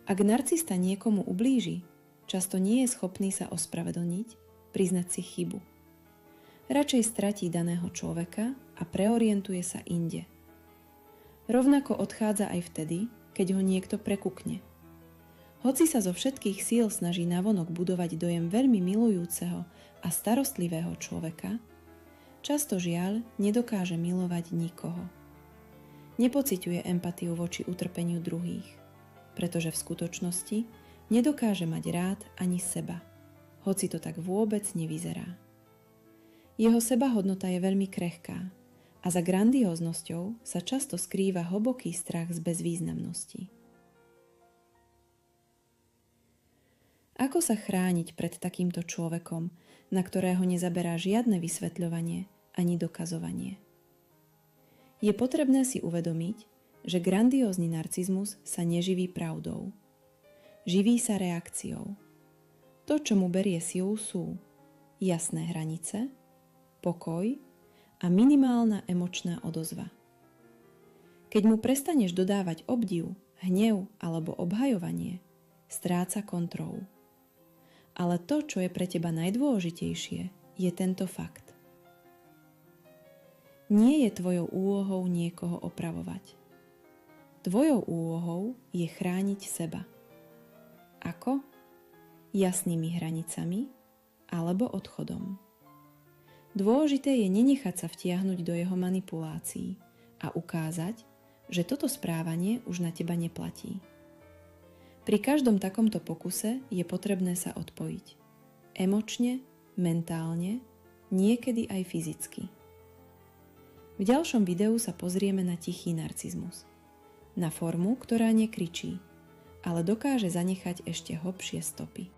Ak narcista niekomu ublíži, často nie je schopný sa ospravedlniť, priznať si chybu. Radšej stratí daného človeka a preorientuje sa inde. Rovnako odchádza aj vtedy, keď ho niekto prekukne. Hoci sa zo všetkých síl snaží navonok budovať dojem veľmi milujúceho a starostlivého človeka, často žiaľ nedokáže milovať nikoho. Nepociťuje empatiu voči utrpeniu druhých, pretože v skutočnosti nedokáže mať rád ani seba, hoci to tak vôbec nevyzerá. Jeho sebahodnota je veľmi krehká a za grandióznosťou sa často skrýva hlboký strach z bezvýznamnosti. Ako sa chrániť pred takýmto človekom, na ktorého nezaberá žiadne vysvetľovanie ani dokazovanie? Je potrebné si uvedomiť, že grandiózny narcizmus sa neživí pravdou. Živí sa reakciou. To, čo mu berie silu, sú jasné hranice, pokoj a minimálna emočná odozva. Keď mu prestaneš dodávať obdiv, hnev alebo obhajovanie, stráca kontrolu. Ale to, čo je pre teba najdôležitejšie, je tento fakt. Nie je tvojou úlohou niekoho opravovať. Tvojou úlohou je chrániť seba. Ako? Jasnými hranicami alebo odchodom. Dôležité je nenechať sa vtiahnuť do jeho manipulácií a ukázať, že toto správanie už na teba neplatí. Pri každom takomto pokuse je potrebné sa odpojiť. Emočne, mentálne, niekedy aj fyzicky. V ďalšom videu sa pozrieme na tichý narcizmus. Na formu, ktorá nekričí, ale dokáže zanechať ešte hlbšie stopy.